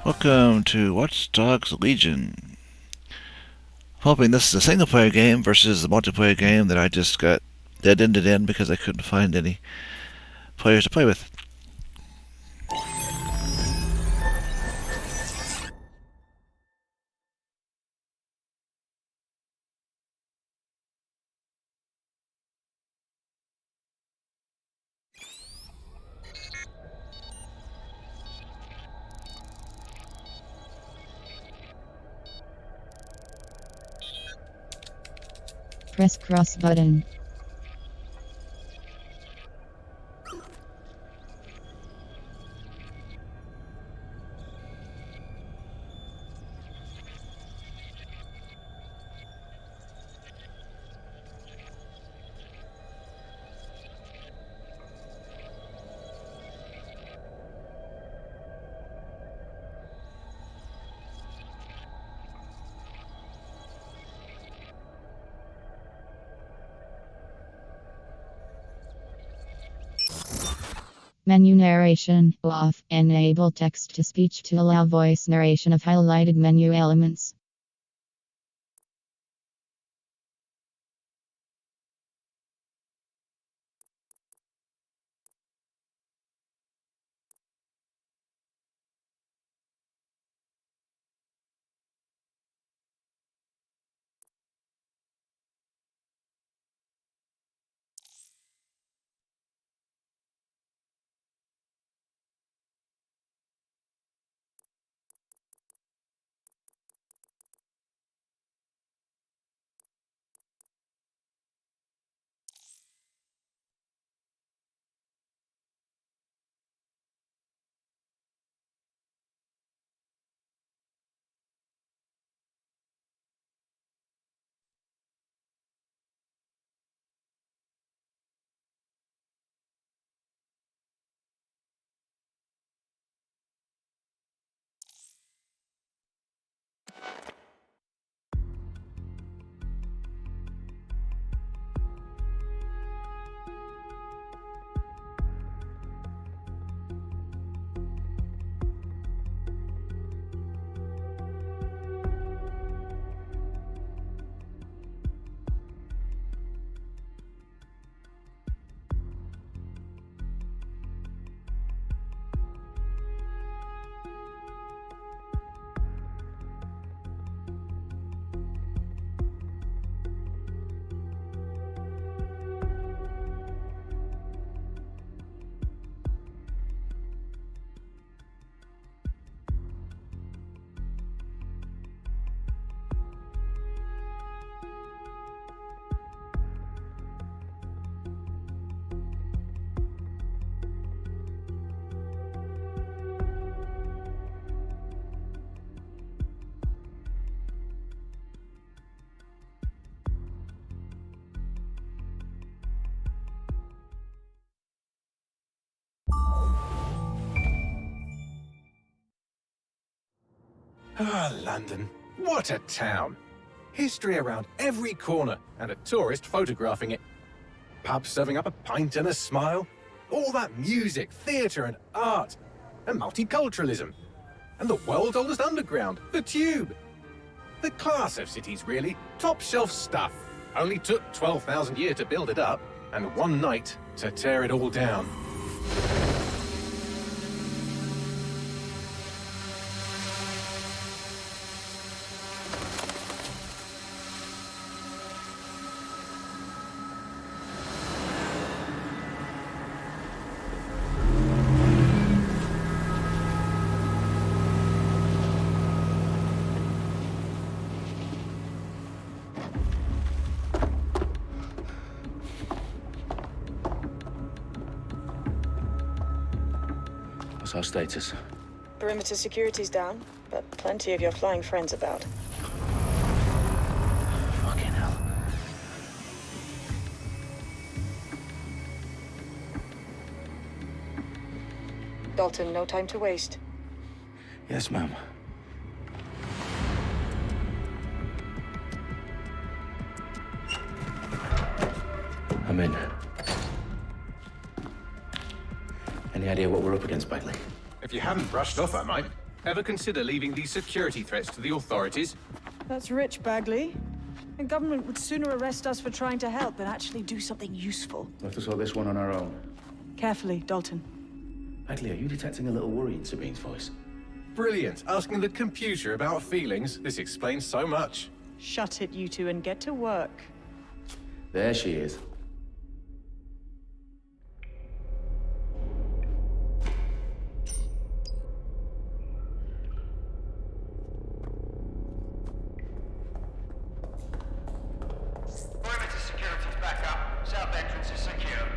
Welcome to Watchdogs Legion. Hoping this is a single player game versus the multiplayer game that I just got dead-ended in because I couldn't find any players to play with. Press cross button. Menu narration off. Enable text to speech to allow voice narration of highlighted menu elements. Ah, London. What a town. History around every corner and a tourist photographing it. Pubs serving up a pint and a smile. All that music, theatre and art. And multiculturalism. And the world's oldest underground, the Tube. The class of cities, really. Top shelf stuff. Only took 12,000 years to build it up and one night to tear it all down. What's our status? Perimeter security's down, but plenty of your flying friends about. Fucking hell. Dalton, no time to waste. Yes, ma'am. I'm in. Any idea what we're up against, Bailey? If you hadn't brushed off, I might. Ever consider leaving these security threats to the authorities? That's rich, Bagley. The government would sooner arrest us for trying to help than actually do something useful. We'll have to sort this one on our own. Carefully, Dalton. Bagley, are you detecting a little worry in Sabine's voice? Brilliant. Asking the computer about feelings. This explains so much. Shut it, you two, and get to work. There she is. Perimeter security's back up. South entrance is secure.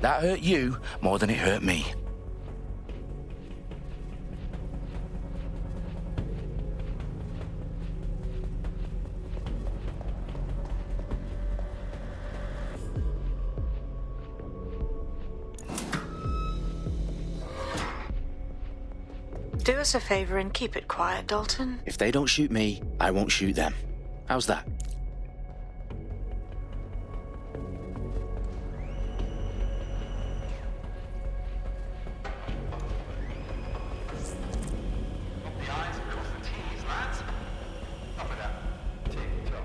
That hurt you more than it hurt me. Do us a favor and keep it quiet, Dalton. If they don't shoot me, I won't shoot them. How's that? The I's and cross the T's, lads. Up with that. Tick-tock.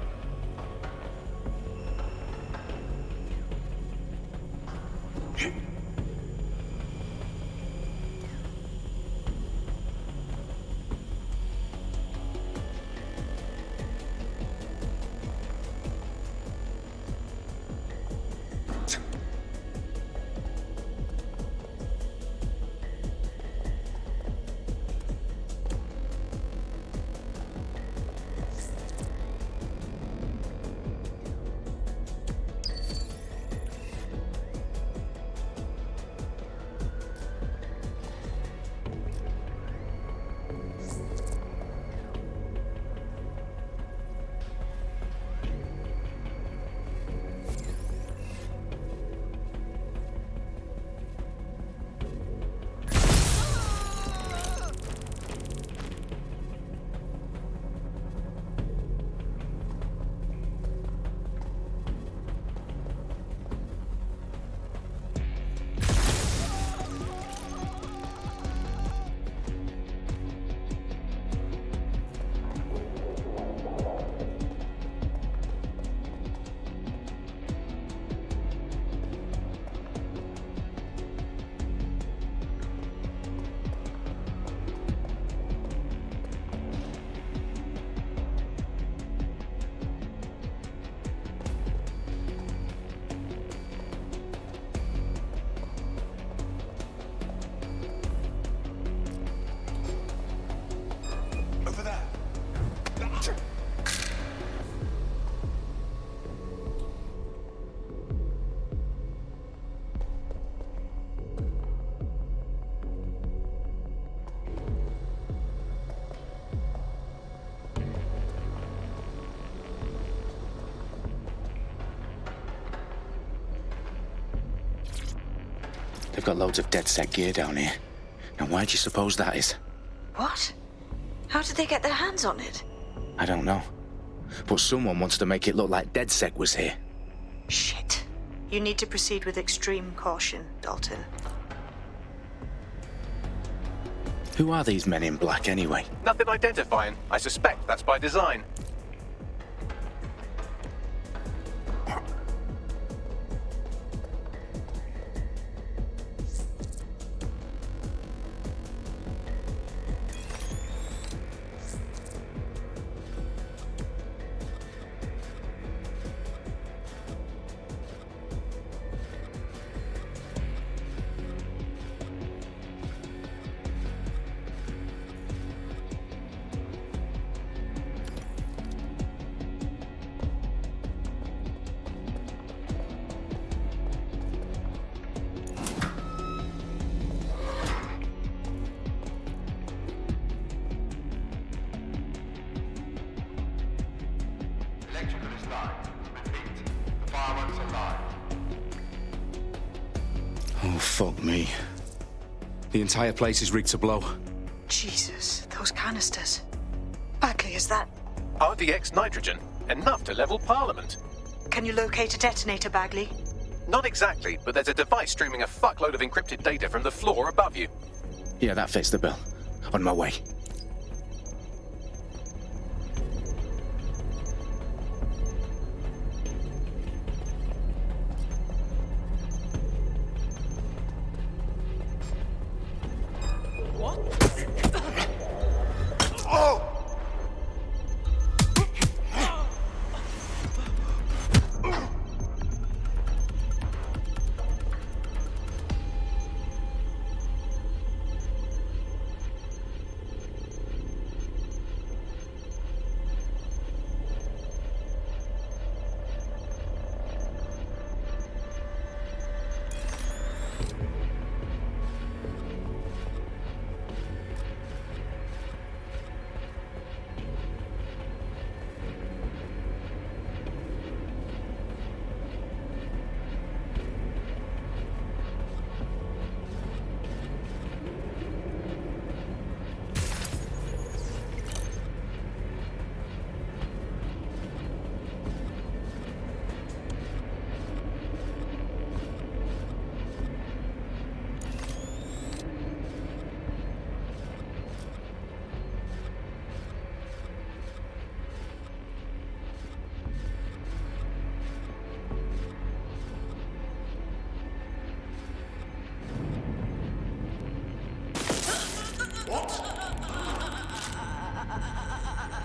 Over there. They've got loads of DedSec gear down here. Now why do you suppose that is? What? How did they get their hands on it? I don't know. But someone wants to make it look like DedSec was here. Shit. You need to proceed with extreme caution, Dalton. Who are these men in black anyway? Nothing identifying. I suspect that's by design. Electrical is live. Repeat. The fireworks are live. Oh, fuck me. The entire place is rigged to blow. Jesus, those canisters. Bagley, is that... RDX nitrogen, enough to level Parliament. Can you locate a detonator, Bagley? Not exactly, but there's a device streaming a fuckload of encrypted data from the floor above you. Yeah, that fits the bill. On my way.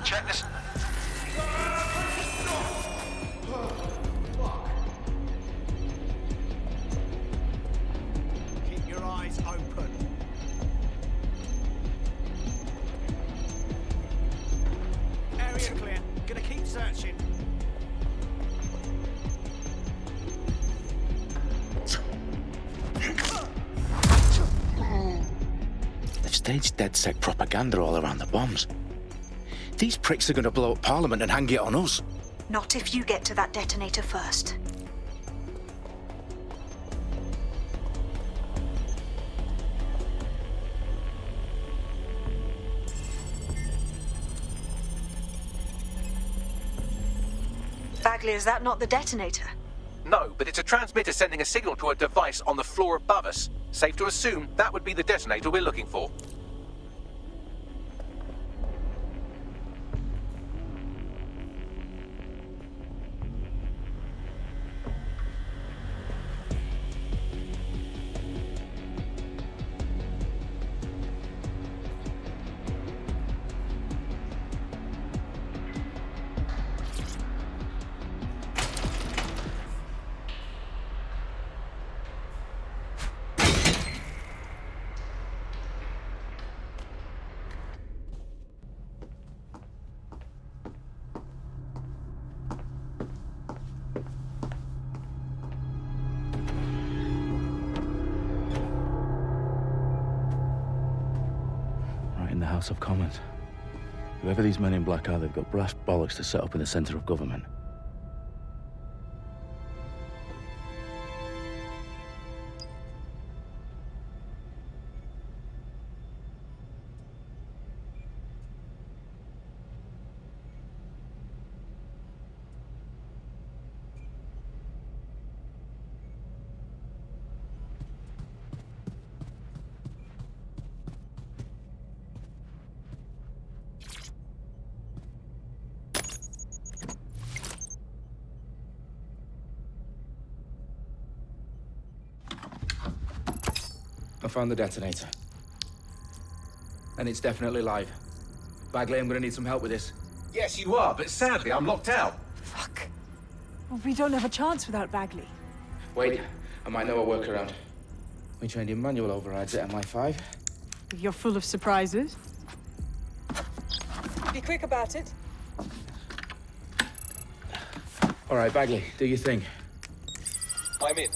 Check this. Keep your eyes open. Area clear. Gonna keep searching. They've staged DedSec propaganda all around the bombs. These pricks are gonna blow up Parliament and hang it on us. Not if you get to that detonator first. Bagley, is that not the detonator? No, but it's a transmitter sending a signal to a device on the floor above us. Safe to assume that would be the detonator we're looking for. In the House of Commons. Whoever these men in black are, they've got brass bollocks to set up in the centre of government. I found the detonator. And it's definitely live. Bagley, I'm gonna need some help with this. Yes, you are, but sadly I'm locked out. Fuck. Well, we don't have a chance without Bagley. Wait, I might know a workaround. We trained in manual overrides at MI5. You're full of surprises. Be quick about it. All right, Bagley, do your thing. I'm in.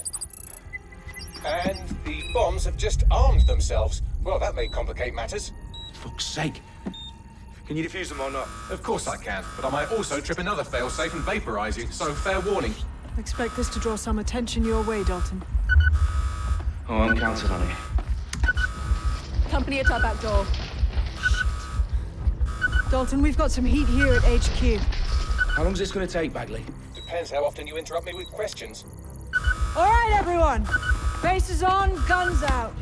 And the bombs have just armed themselves. Well, that may complicate matters. Fuck's sake. Can you defuse them or not? Of course I can, but I might also trip another failsafe and vaporize you, so fair warning. Expect this to draw some attention your way, Dalton. Oh, I'm counting on it. Company at our back door. Dalton, we've got some heat here at HQ. How long's this gonna take, Bagley? Depends how often you interrupt me with questions. All right, everyone. Faces on, guns out.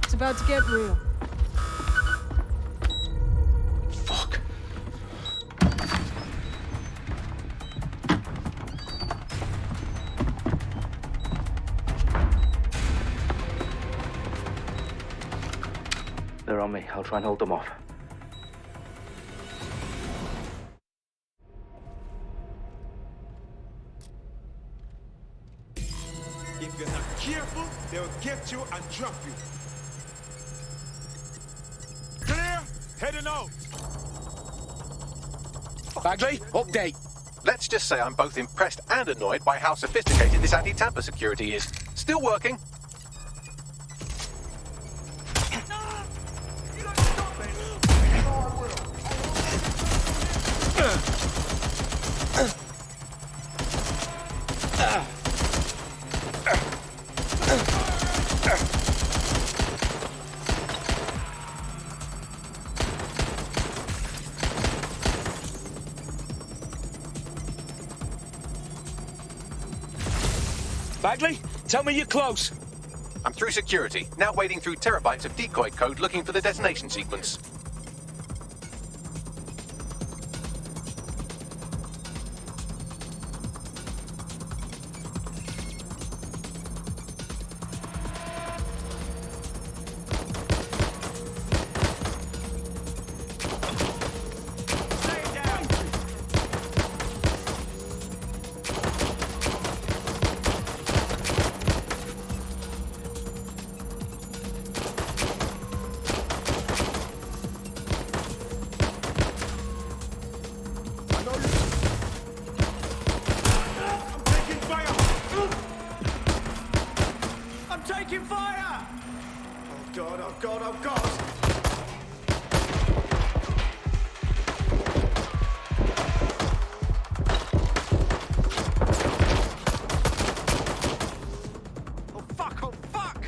It's about to get real. Fuck. They're on me. I'll try and hold them off. If you're not careful, they'll get you and drop you. Clear? Heading out. Bagley, update. Let's just say I'm both impressed and annoyed by how sophisticated this anti-tamper security is. Still working. Bagley, tell me you're close. I'm through security, now wading through terabytes of decoy code looking for the detonation sequence. Stay down. I know you. I'm taking fire. I'm taking fire. Oh God! Oh God! Oh God! Oh fuck! Oh fuck!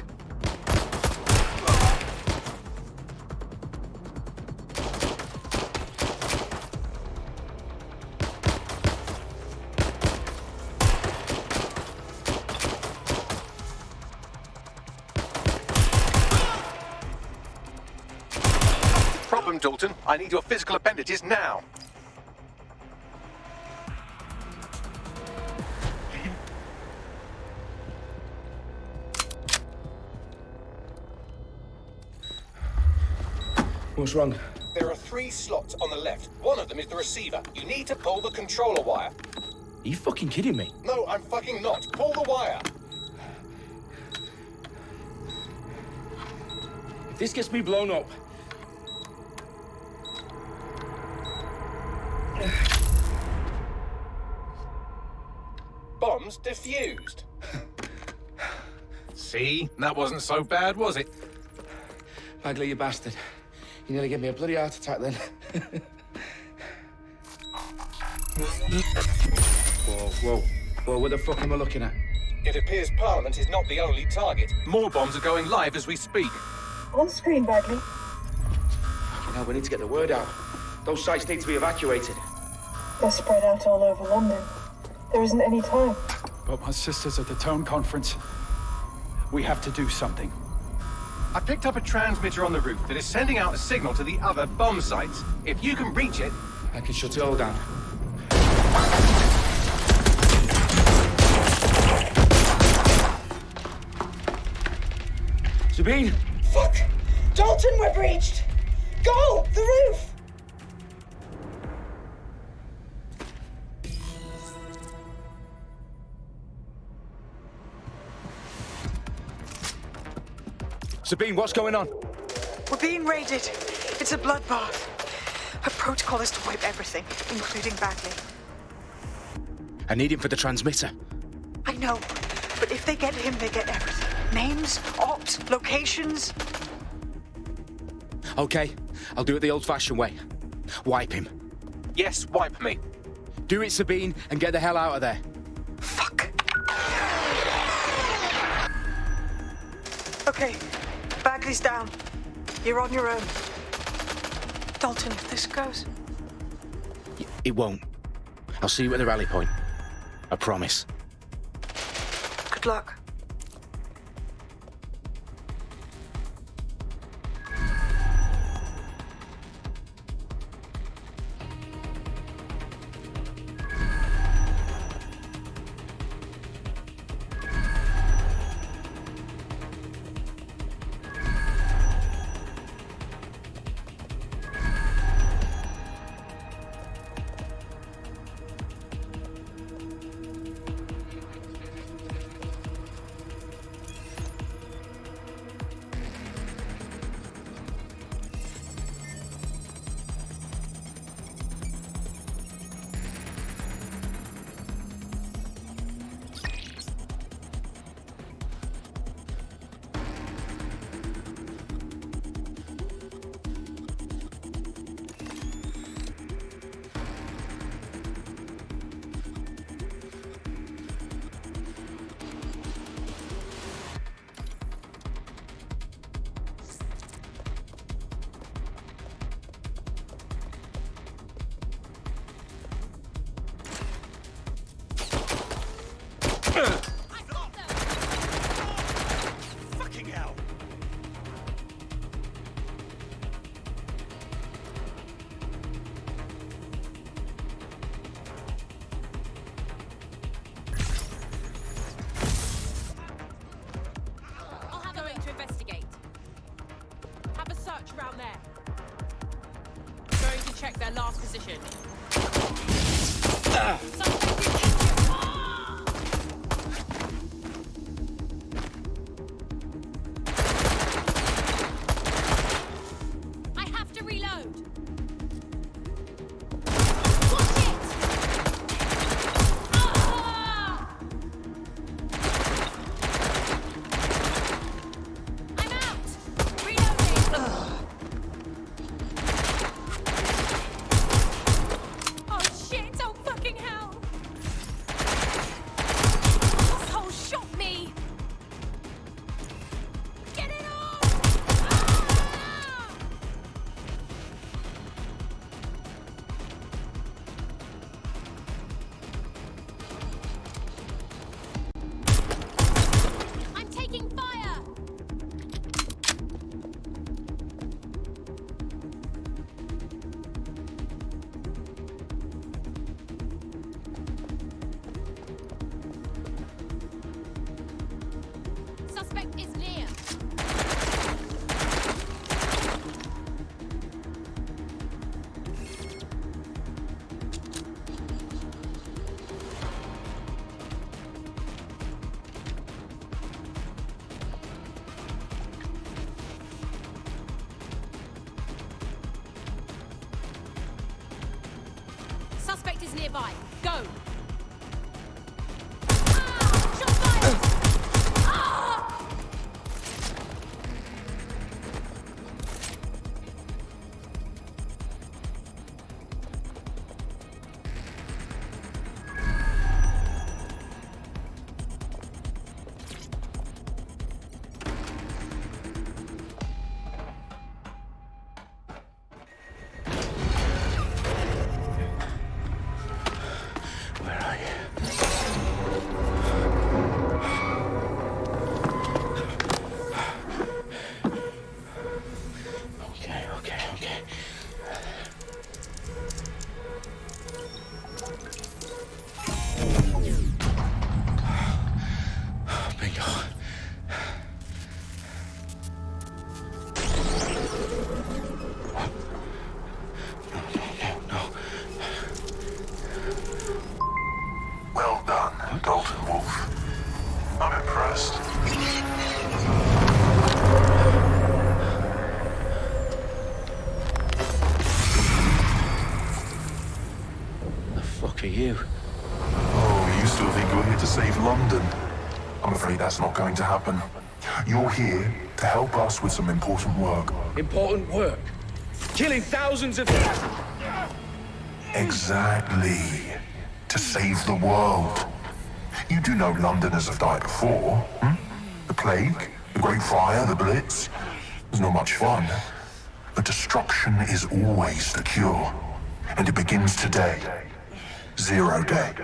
Problem, Dalton. I need your physical appendages now. What's wrong? There are 3 slots on the left. One of them is the receiver. You need to pull the controller wire. Are you fucking kidding me? No, I'm fucking not. Pull the wire. If this gets me blown up, Bombs defused. See? That wasn't so bad, was it? Bagley, you bastard. You nearly gave me a bloody heart attack then. Whoa, what the fuck am I looking at? It appears Parliament is not the only target. More bombs are going live as we speak. On screen, Bagley. Fucking hell, we need to get the word out. Those sites need to be evacuated. They're spread out all over London. There isn't any time. But my sister's at the town conference. We have to do something. I picked up a transmitter on the roof that is sending out a signal to the other bomb sites. If you can reach it... I can shut it all down. Sabine! Fuck! Dalton, we're breached! Go! The roof! Sabine, what's going on? We're being raided. It's a bloodbath. Our protocol is to wipe everything, including Bagley. I need him for the transmitter. I know, but if they get him, they get everything. Names, ops, locations. Okay, I'll do it the old-fashioned way. Wipe him. Yes, wipe me. Do it, Sabine, and get the hell out of there. Fuck. Okay, Bagley's down. You're on your own. Dalton, if this goes. It won't. I'll see you at the rally point. I promise. Good luck. Around there. Going to check their last position. I have to reload. Watch it! I'm out. Reloading. Oh shit! Oh fucking hell! Asshole shot me. Get it off! I'm taking fire! Suspect is near. Suspect is nearby. Go! Ah! Shot fired! Ah! Where are you? Okay. Bingo. No. Well done, Dalton Wolf. I'm impressed. The fuck are you? Oh, you still think you're here to save London? I'm afraid that's not going to happen. You're here to help us with some important work. Important work. Killing thousands of... Exactly. To save the world. You do know Londoners have died before, hmm? The Plague, the Great Fire, the Blitz. It was not much fun. But destruction is always the cure. And it begins today. 0 day.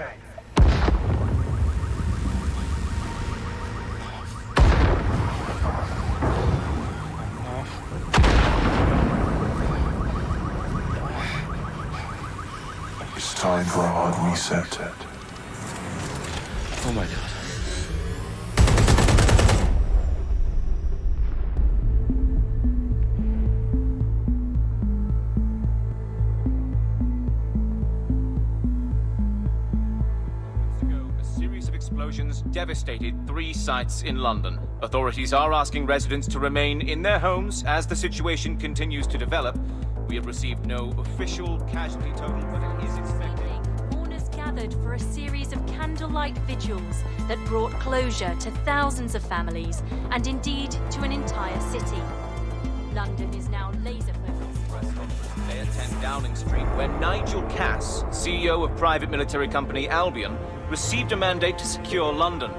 It's time for a hard reset. Oh my god. Explosions devastated 3 sites in London. Authorities are asking residents to remain in their homes as the situation continues to develop. We have received no official casualty total, but it is expected. Mourners gathered for a series of candlelight vigils that brought closure to thousands of families and indeed to an entire city. London is now laser-focused. Today at 10 Downing Street, where Nigel Cass, CEO of private military company Albion, received a mandate to secure London.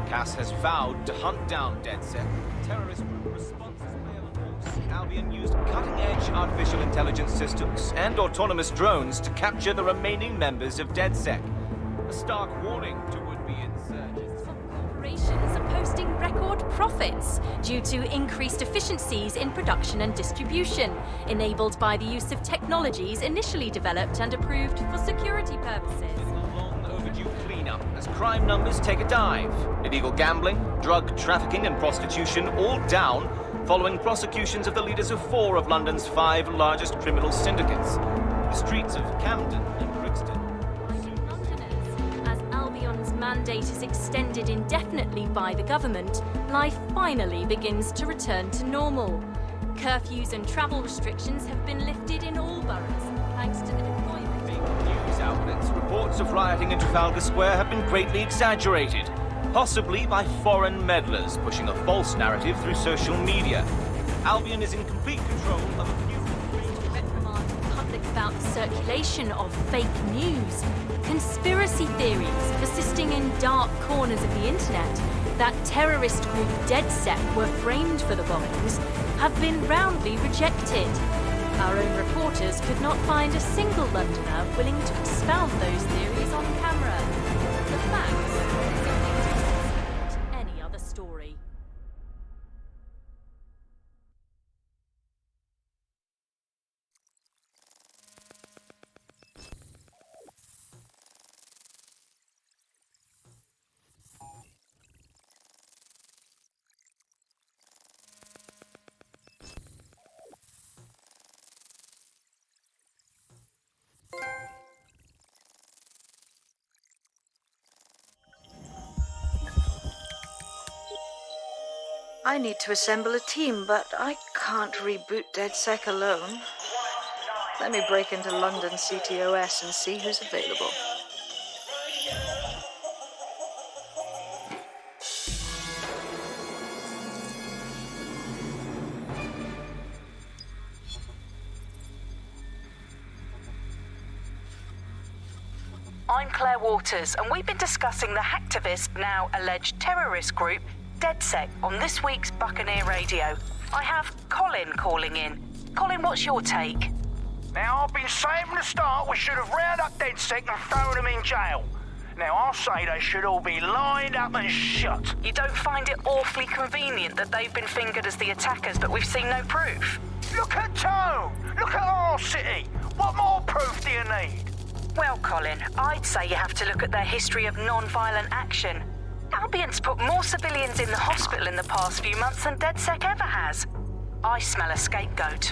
Cass has vowed to hunt down DedSec, terrorist group responses Albion used cutting-edge artificial intelligence systems and autonomous drones to capture the remaining members of DedSec. A stark warning to would-be insurgents. Corporations are posting record profits due to increased efficiencies in production and distribution, enabled by the use of technologies initially developed and approved for security purposes. Cleanup as crime numbers take a dive. Illegal gambling, drug trafficking and prostitution all down following prosecutions of the leaders of 4 of London's 5 largest criminal syndicates. The streets of Camden and Brixton. Londoners, as Albion's mandate is extended indefinitely by the government, life finally begins to return to normal. Curfews and travel restrictions have been lifted in all boroughs, thanks to the deployment. News outlets, reports of rioting in Trafalgar Square have been greatly exaggerated, possibly by foreign meddlers pushing a false narrative through social media. Albion is in complete control of a few reprimand the public about the circulation of fake news, conspiracy theories persisting in dark corners of the internet that terrorist group DedSec were framed for the bombings have been roundly rejected. Our own reporters could not find a single Londoner willing to expound those theories on camera. The facts simply dictate any other story. I need to assemble a team, but I can't reboot DedSec alone. Let me break into London CTOS and see who's available. I'm Claire Waters, and we've been discussing the hacktivist, now alleged terrorist group, DedSec, on this week's Buccaneer Radio. I have Colin calling in. Colin, what's your take? Now, I've been saying from the start we should have rounded up DedSec and thrown them in jail. Now, I'll say they should all be lined up and shot. You don't find it awfully convenient that they've been fingered as the attackers, but we've seen no proof? Look at Tone! Look at our city! What more proof do you need? Well, Colin, I'd say you have to look at their history of non-violent action. Albion's put more civilians in the hospital in the past few months than DedSec ever has. I smell a scapegoat.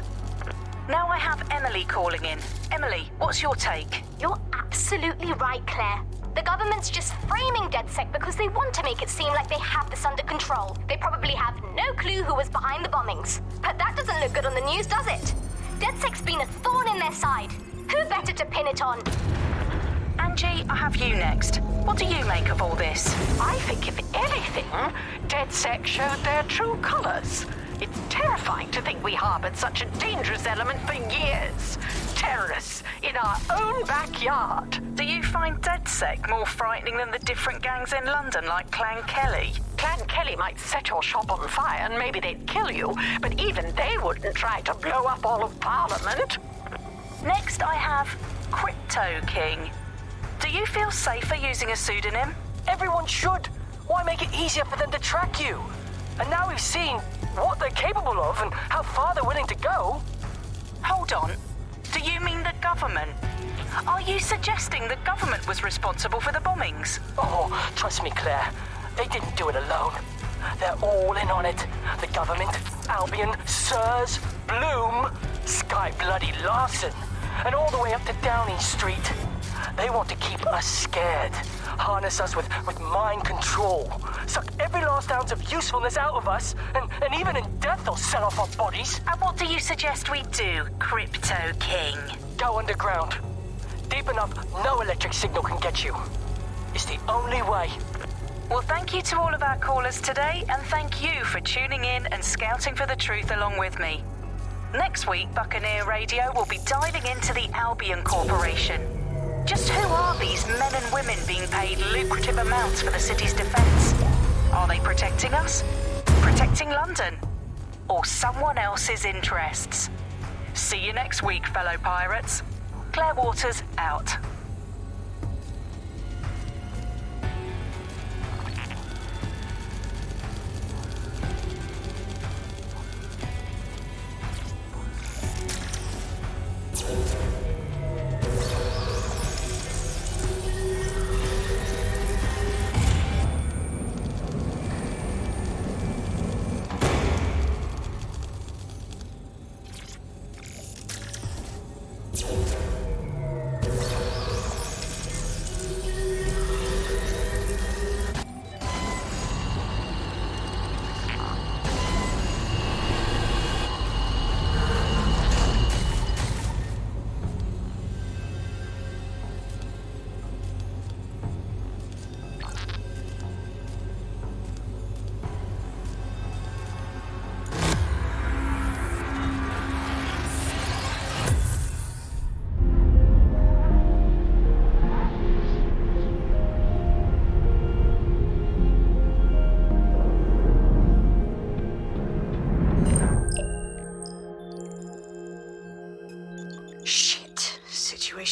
Now I have Emily calling in. Emily, what's your take? You're absolutely right, Claire. The government's just framing DedSec because they want to make it seem like they have this under control. They probably have no clue who was behind the bombings. But that doesn't look good on the news, does it? DedSec's been a thorn in their side. Who better to pin it on? Angie, I have you next. What do you make of all this? I think, if anything, DedSec showed their true colours. It's terrifying to think we harbored such a dangerous element for years. Terrorists in our own backyard. Do you find DedSec more frightening than the different gangs in London, like Clan Kelly? Clan Kelly might set your shop on fire and maybe they'd kill you, but even they wouldn't try to blow up all of Parliament. Next I have Crypto King. Do you feel safer using a pseudonym? Everyone should. Why make it easier for them to track you? And now we've seen what they're capable of and how far they're willing to go. Hold on. Do you mean the government? Are you suggesting the government was responsible for the bombings? Oh, trust me, Claire. They didn't do it alone. They're all in on it. The government, Albion, Sirs, Bloom, Sky Bloody Larson, and all the way up to Downing Street. They want to keep us scared, harness us with mind control, suck every last ounce of usefulness out of us, and even in death they'll sell off our bodies. And what do you suggest we do, Crypto King? Go underground. Deep enough, no electric signal can get you. It's the only way. Well, thank you to all of our callers today, and thank you for tuning in and scouting for the truth along with me. Next week, Buccaneer Radio will be diving into the Albion Corporation. Just who are these men and women being paid lucrative amounts for the city's defense? Are they protecting us? Protecting London? Or someone else's interests? See you next week, fellow pirates. Claire Waters, out.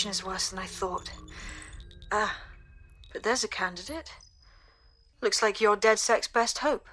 Is worse than I thought. But there's a candidate. Looks like you're DedSec's best hope.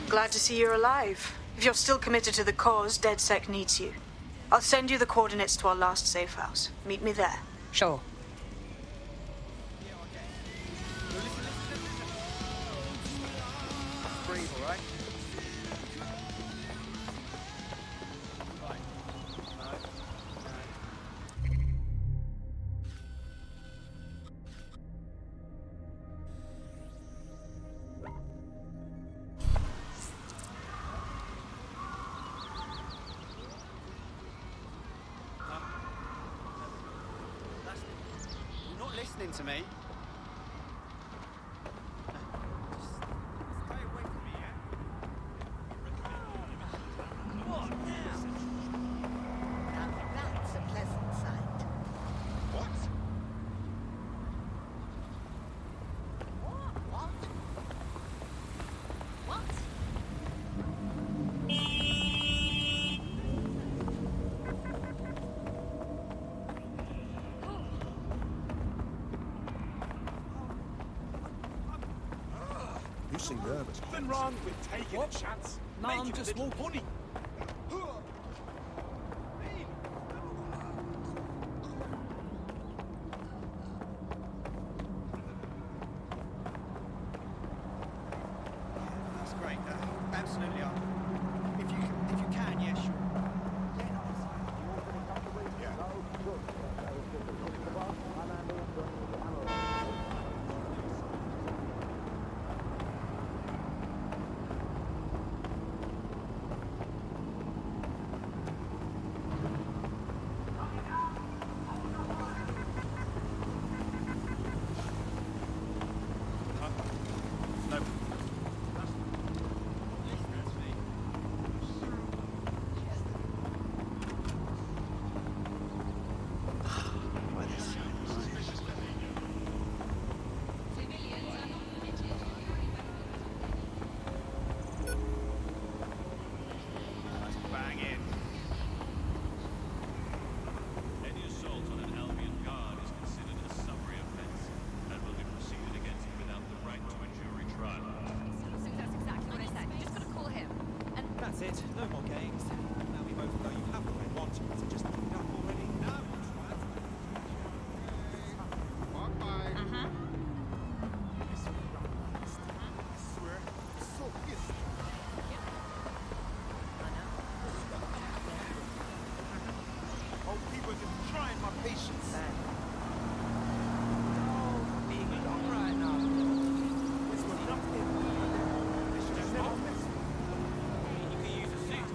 Glad to see you're alive. If you're still committed to the cause, DedSec needs you. I'll send you the coordinates to our last safe house. Meet me there. Sure. Breathe, all right? listening to me? That's a pleasant sight. What? What? You seem nervous. Nothing wrong with taking a chance. No, Making I'm just a little money. That's great. Absolutely. If you can, yeah, sure. Any assault on an Albion guard is considered a summary offence and will be proceeded against without the right to a jury trial. So that's exactly what I said. You just gotta call him. And That's it. No more games. Now we both know you have what I want. So just pick it up already. Now, Bye-bye. old people are just trying my patience. Being alone right now. This was nothing. This should have never missed. You can use a suit.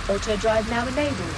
Auto drive now enabled.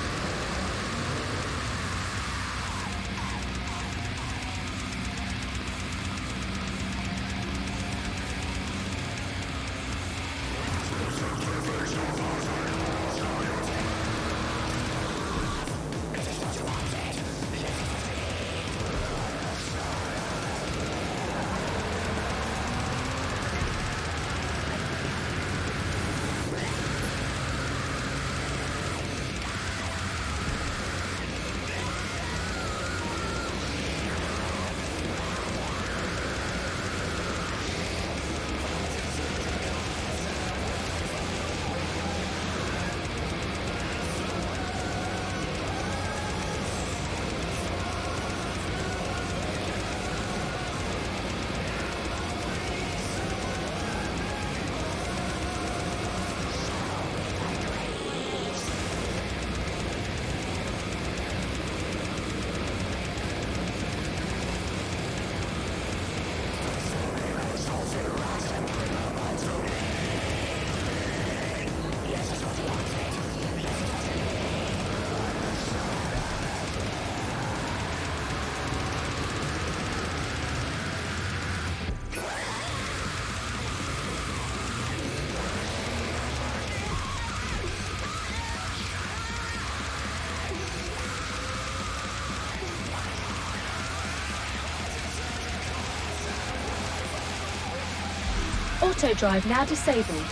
Auto drive now disabled.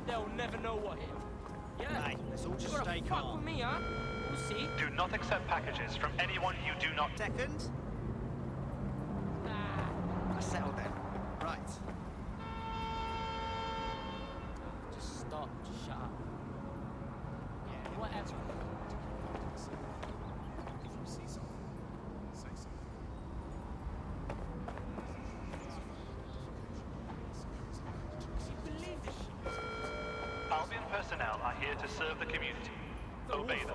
They'll never know what hit. Yeah. Hey, let's all just You stay gotta fuck calm. with me, huh? We'll see. Do not accept packages from anyone you do not. Second. I settled then. Right. Just stop. Just shut up. Yeah. Whatever. If you see something, say something. personnel are here to serve the community. Obey them.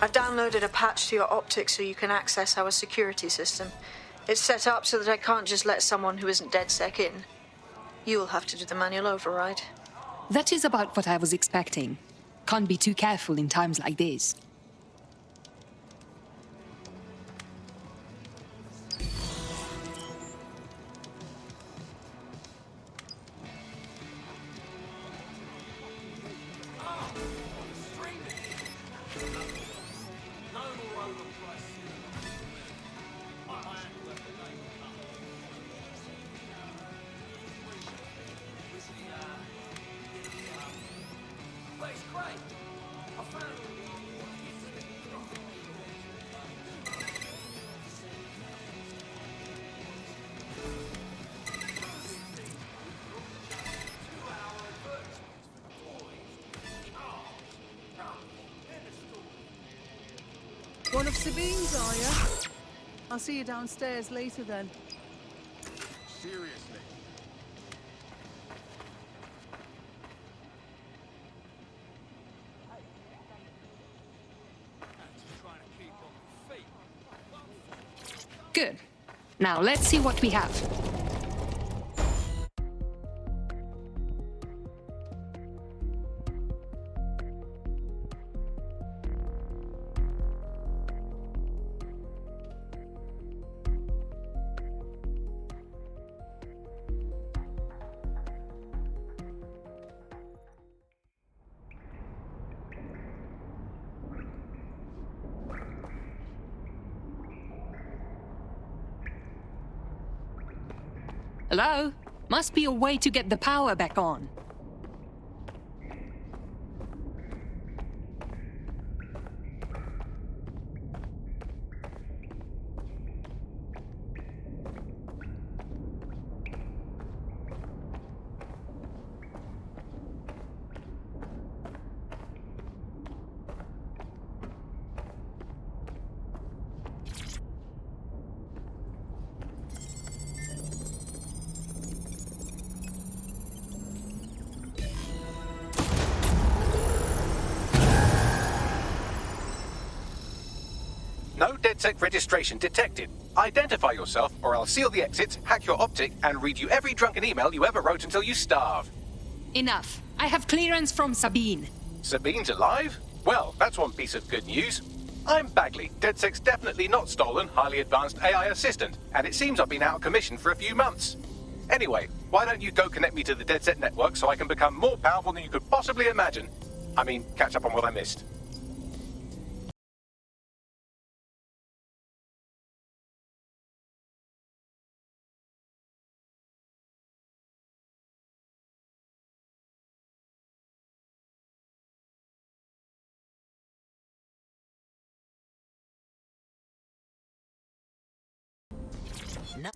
I've downloaded a patch to your optics so you can access our security system. It's set up so that I can't just let someone who isn't DedSec in. You'll have to do the manual override. That is about what I was expecting. Can't be too careful in times like this. One of Sabine's, are you? I'll see you downstairs later then. Seriously? Good. Now let's see what we have. Hello? Must be a way to get the power back on. No DedSec registration detected. Identify yourself, or I'll seal the exits, hack your optic, and read you every drunken email you ever wrote until you starve. Enough. I have clearance from Sabine. Sabine's alive? Well, that's one piece of good news. I'm Bagley, DedSec's definitely not stolen, highly advanced AI assistant, and it seems I've been out of commission for a few months. Anyway, why don't you go connect me to the DedSec network so I can become more powerful than you could possibly imagine? I mean, catch up on what I missed. No.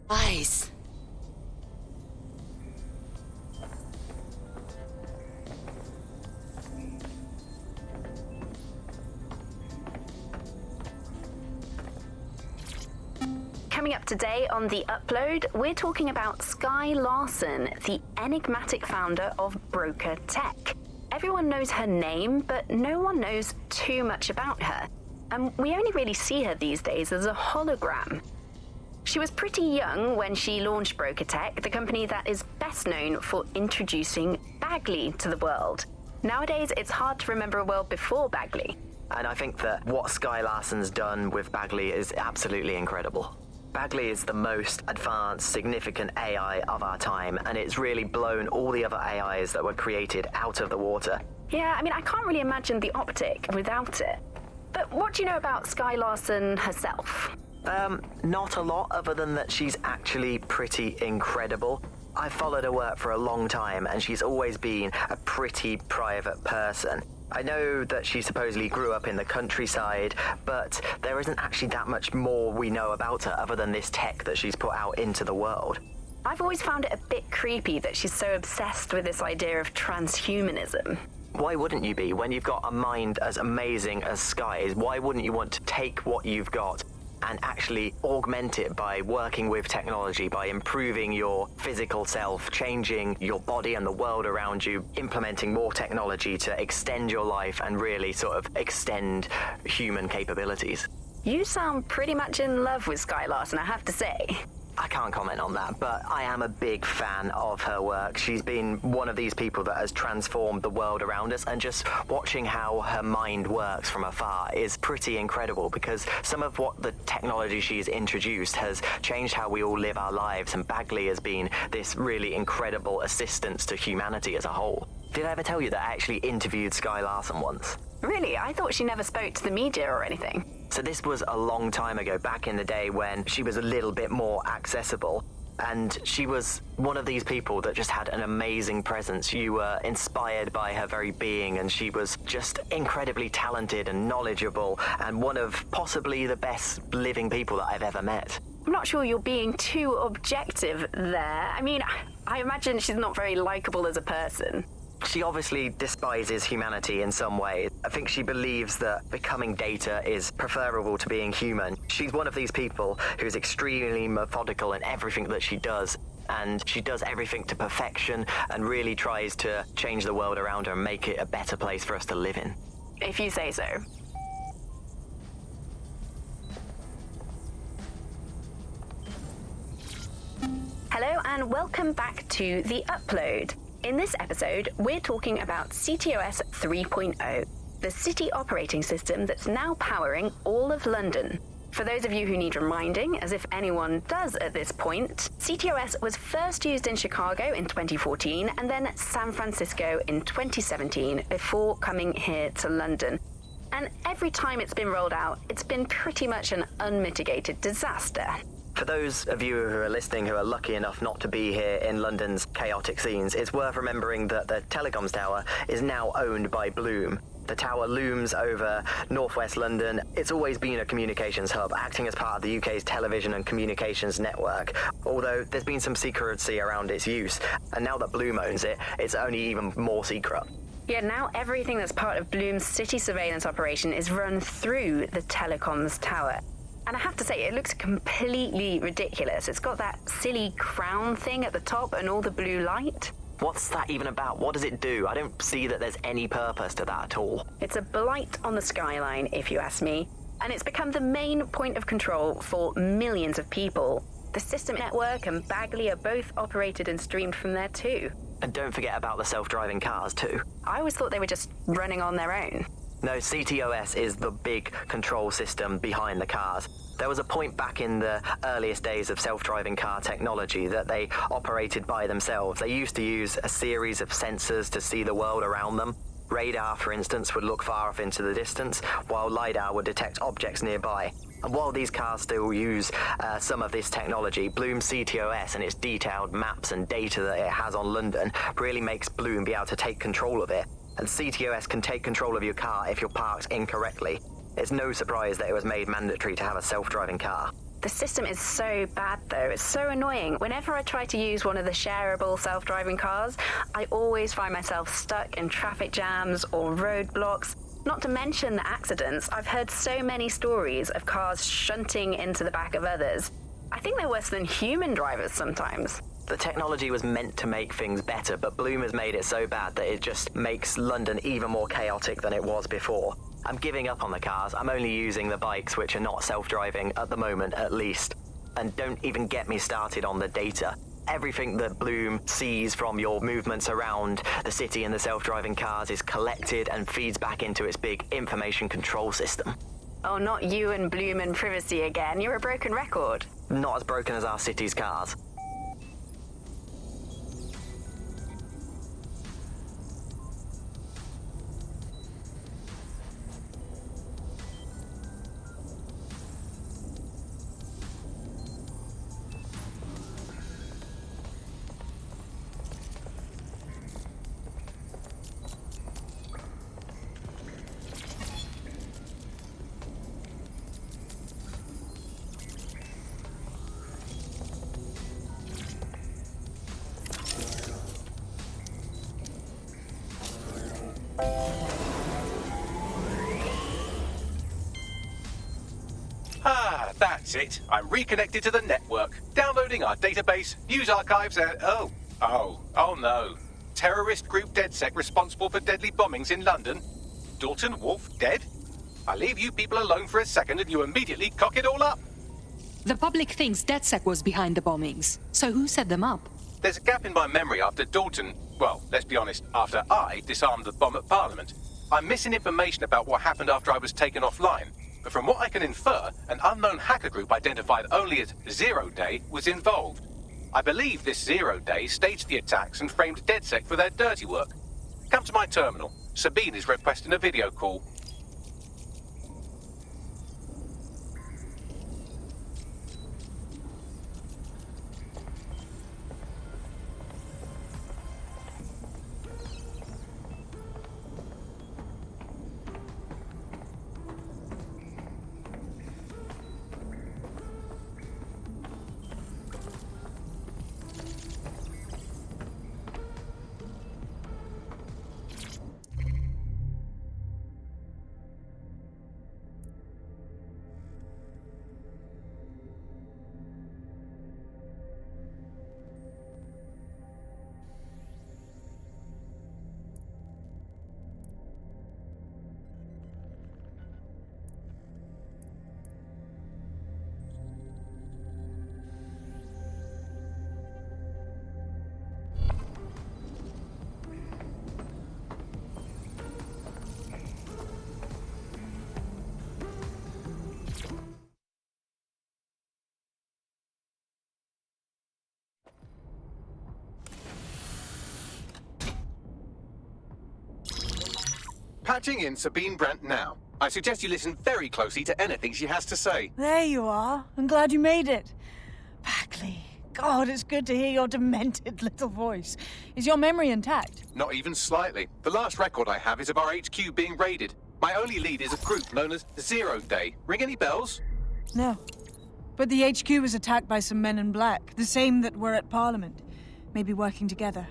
Nice. Coming up today on The Upload, we're talking about Skye Larson, the enigmatic founder of Broker Tech. Everyone knows her name, but no one knows too much about her. And we only really see her these days as a hologram. She was pretty young when she launched Broker Tech, the company that is best known for introducing Bagley to the world. Nowadays, it's hard to remember a world before Bagley. And I think that what Sky Larson's done with Bagley is absolutely incredible. Bagley is the most advanced, significant AI of our time, and it's really blown all the other AIs that were created out of the water. Yeah, I mean, I can't really imagine the Optic without it. But what do you know about Sky Larson herself? Not a lot, other than that she's actually pretty incredible. I've followed her work for a long time, and she's always been a pretty private person. I know that she supposedly grew up in the countryside, but there isn't actually that much more we know about her other than this tech that she's put out into the world. I've always found it a bit creepy that she's so obsessed with this idea of transhumanism. Why wouldn't you be? When you've got a mind as amazing as Sky's, why wouldn't you want to take what you've got and actually augment it by working with technology, by improving your physical self, changing your body and the world around you, implementing more technology to extend your life and really sort of extend human capabilities? You sound pretty much in love with Sky Larson, I have to say. I can't comment on that, but I am a big fan of her work. She's been one of these people that has transformed the world around us, and just watching how her mind works from afar is pretty incredible, because some of what the technology she's introduced has changed how we all live our lives, and Bagley has been this really incredible assistance to humanity as a whole. Did I ever tell you that I actually interviewed Sky Larson once? Really? I thought she never spoke to the media or anything. So this was a long time ago, back in the day when she was a little bit more accessible. And she was one of these people that just had an amazing presence. You were inspired by her very being, and she was just incredibly talented and knowledgeable, and one of possibly the best living people that I've ever met. I'm not sure you're being too objective there. I mean, I imagine she's not very likable as a person. She obviously despises humanity in some way. I think she believes that becoming data is preferable to being human. She's one of these people who's extremely methodical in everything that she does, and she does everything to perfection and really tries to change the world around her and make it a better place for us to live in. If you say so. Hello and welcome back to The Upload. In this episode, we're talking about CTOS 3.0, the city operating system that's now powering all of London. For those of you who need reminding, as if anyone does at this point, CTOS was first used in Chicago in 2014 and then San Francisco in 2017 before coming here to London. And every time it's been rolled out, it's been pretty much an unmitigated disaster. For those of you who are listening who are lucky enough not to be here in London's chaotic scenes, it's worth remembering that the telecoms tower is now owned by Bloom. The tower looms over northwest London. It's always been a communications hub, acting as part of the UK's television and communications network, although there's been some secrecy around its use, and now that Bloom owns it, it's only even more secret. Yeah, now everything that's part of Bloom's city surveillance operation is run through the telecoms tower. And I have to say, it looks completely ridiculous. It's got that silly crown thing at the top and all the blue light. What's that even about? What does it do? I don't see that there's any purpose to that at all. It's a blight on the skyline, if you ask me. And it's become the main point of control for millions of people. The system network and Bagley are both operated and streamed from there too. And don't forget about the self-driving cars too. I always thought they were just running on their own. No, CTOS is the big control system behind the cars. There was a point back in the earliest days of self-driving car technology that they operated by themselves. They used to use a series of sensors to see the world around them. Radar, for instance, would look far off into the distance, while LiDAR would detect objects nearby. And while these cars still use some of this technology, Bloom CTOS and its detailed maps and data that it has on London really makes Bloom be able to take control of it. And CTOS can take control of your car if you're parked incorrectly. It's no surprise that it was made mandatory to have a self-driving car. The system is so bad though, it's so annoying. Whenever I try to use one of the shareable self-driving cars, I always find myself stuck in traffic jams or roadblocks. Not to mention the accidents. I've heard so many stories of cars shunting into the back of others. I think they're worse than human drivers sometimes. The technology was meant to make things better, but Bloom has made it so bad that it just makes London even more chaotic than it was before. I'm giving up on the cars. I'm only using the bikes, which are not self-driving at the moment, at least. And don't even get me started on the data. Everything that Bloom sees from your movements around the city and the self-driving cars is collected and feeds back into its big information control system. Oh, not you and Bloom and privacy again. You're a broken record. Not as broken as our city's cars. Ah, that's it. I'm reconnected to the network, downloading our database, news archives, and... Oh no. Terrorist group DedSec responsible for deadly bombings in London? Dalton Wolf dead? I leave you people alone for a second and you immediately cock it all up. The public thinks DedSec was behind the bombings. So who set them up? There's a gap in my memory after Dalton... Well, let's be honest, after I disarmed the bomb at Parliament. I'm missing information about what happened after I was taken offline. But from what I can infer, an unknown hacker group identified only as Zero Day was involved. I believe this 0 Day staged the attacks and framed DedSec for their dirty work. Come to my terminal. Sabine is requesting a video call. Patching in Sabine Brandt now. I suggest you listen very closely to anything she has to say. There you are. I'm glad you made it. Bagley. God, it's good to hear your demented little voice. Is your memory intact? Not even slightly. The last record I have is of our HQ being raided. My only lead is a group known as 0 Day. Ring any bells? No. But the HQ was attacked by some men in black, the same that were at Parliament. Maybe working together.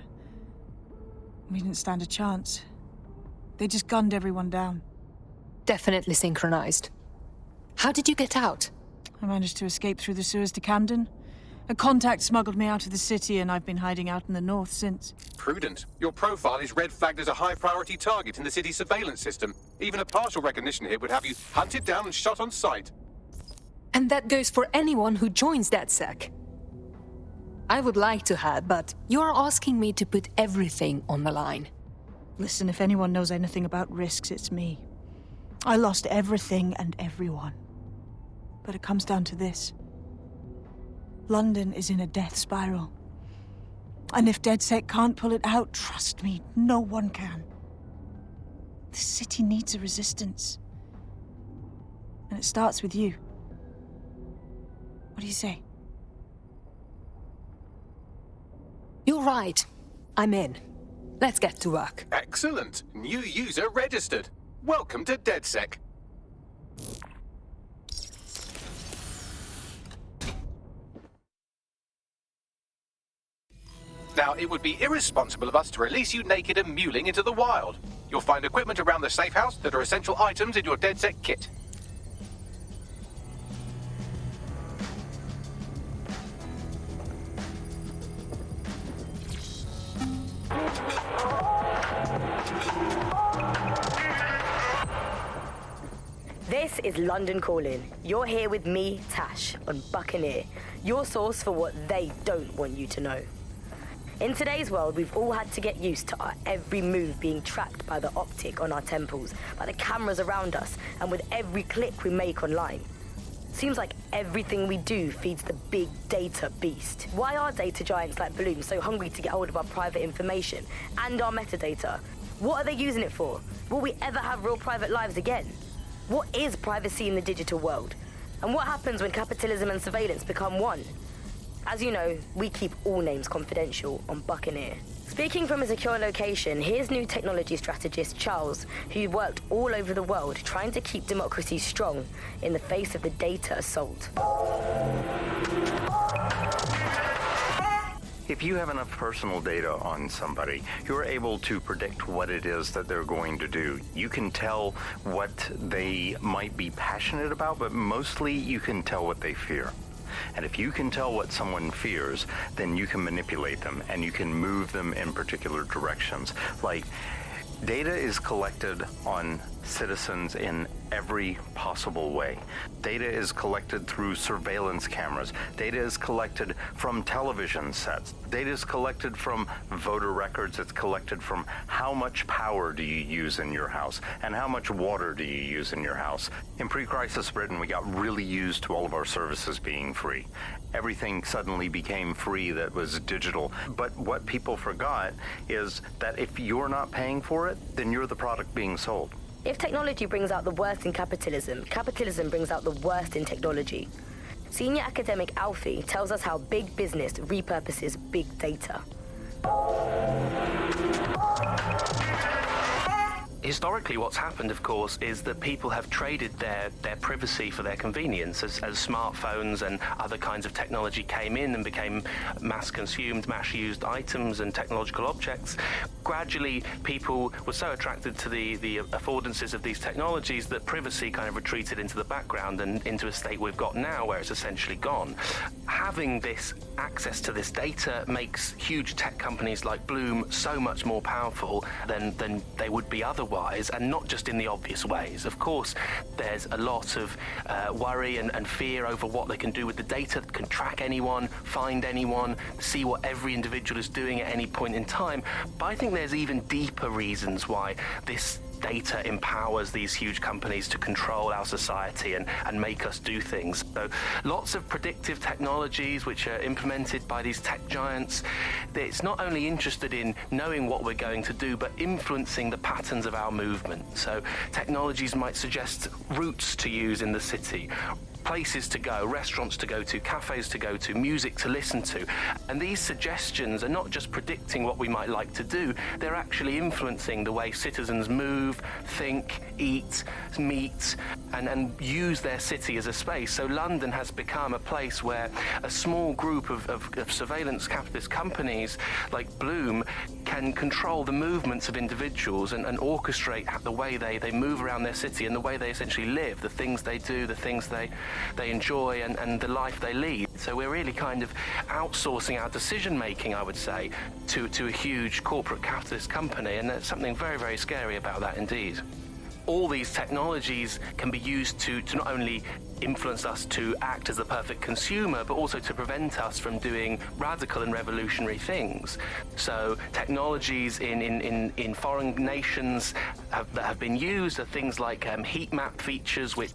We didn't stand a chance. They just gunned everyone down. Definitely synchronized. How did you get out? I managed to escape through the sewers to Camden. A contact smuggled me out of the city, and I've been hiding out in the north since. Prudent. Your profile is red flagged as a high-priority target in the city's surveillance system. Even a partial recognition hit would have you hunted down and shot on sight. And that goes for anyone who joins DedSec. I would like to have, but you're asking me to put everything on the line. Listen, if anyone knows anything about risks, it's me. I lost everything and everyone. But it comes down to this. London is in a death spiral. And if DedSec can't pull it out, trust me, no one can. The city needs a resistance. And it starts with you. What do you say? You're right. I'm in. Let's get to work. Excellent. New user registered. Welcome to DedSec. Now, it would be irresponsible of us to release you naked and mewling into the wild. You'll find equipment around the safe house that are essential items in your DedSec kit. This is London Calling. You're here with me, Tash, on Buccaneer, your source for what they don't want you to know. In today's world, we've all had to get used to our every move being tracked by the optic on our temples, by the cameras around us, and with every click we make online. Seems like everything we do feeds the big data beast. Why are data giants like Bloom so hungry to get hold of our private information and our metadata? What are they using it for? Will we ever have real private lives again? What is privacy in the digital world? And what happens when capitalism and surveillance become one? As you know, we keep all names confidential on Buccaneer. Speaking from a secure location, here's new technology strategist Charles, who worked all over the world trying to keep democracy strong in the face of the data assault. If you have enough personal data on somebody, you're able to predict what it is that they're going to do. You can tell what they might be passionate about, but mostly you can tell what they fear. And if you can tell what someone fears, then you can manipulate them and you can move them in particular directions. Like, data is collected on citizens in every possible way. Data is collected through surveillance cameras. Data is collected from television sets. Data is collected from voter records. It's collected from how much power do you use in your house and how much water do you use in your house. In pre-crisis Britain, we got really used to all of our services being free. Everything suddenly became free that was digital. But what people forgot is that if you're not paying for it, then you're the product being sold. If technology brings out the worst in capitalism, capitalism brings out the worst in technology. Senior academic Alfie tells us how big business repurposes big data. Historically, what's happened, of course, is that people have traded their privacy for their convenience as smartphones and other kinds of technology came in and became mass-consumed, mass-used items and technological objects. Gradually, people were so attracted to the affordances of these technologies that privacy kind of retreated into the background and into a state we've got now where it's essentially gone. Having this access to this data makes huge tech companies like Bloom so much more powerful than they would be otherwise, and not just in the obvious ways. Of course, there's a lot of worry and fear over what they can do with the data, can track anyone, find anyone, see what every individual is doing at any point in time. But I think there's even deeper reasons why this data empowers these huge companies to control our society and make us do things. So lots of predictive technologies which are implemented by these tech giants. It's not only interested in knowing what we're going to do, but influencing the patterns of our movement. So technologies might suggest routes to use in the city, places to go, restaurants to go to, cafes to go to, music to listen to. And these suggestions are not just predicting what we might like to do, they're actually influencing the way citizens move, think, eat, meet, and use their city as a space. So London has become a place where a small group of surveillance capitalist companies like Bloom can control the movements of individuals and orchestrate the way they move around their city and the way they essentially live, the things they do, the things they enjoy and the life they lead. So we're really kind of outsourcing our decision making, I would say, to a huge corporate capitalist company, and there's something very, very scary about that indeed. All these technologies can be used to not only influence us to act as the perfect consumer, but also to prevent us from doing radical and revolutionary things. So technologies in foreign nations that have been used are things like heat map features, which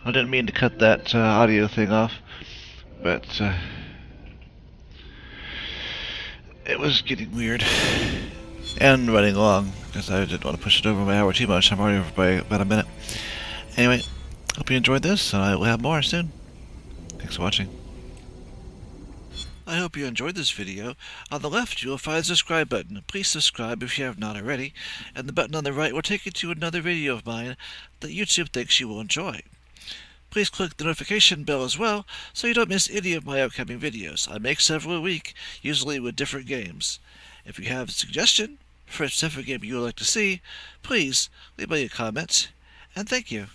I didn't mean to cut that audio thing off, but it was getting weird. And running long, because I didn't want to push it over my hour too much. I'm already over by about a minute. Anyway, hope you enjoyed this, and I will have more soon. Thanks for watching. I hope you enjoyed this video. On the left, you will find the subscribe button. Please subscribe if you have not already, and the button on the right will take you to another video of mine that YouTube thinks you will enjoy. Please click the notification bell as well, so you don't miss any of my upcoming videos. I make several a week, usually with different games. If you have a suggestion for a specific game you would like to see, please leave me a comment, and thank you.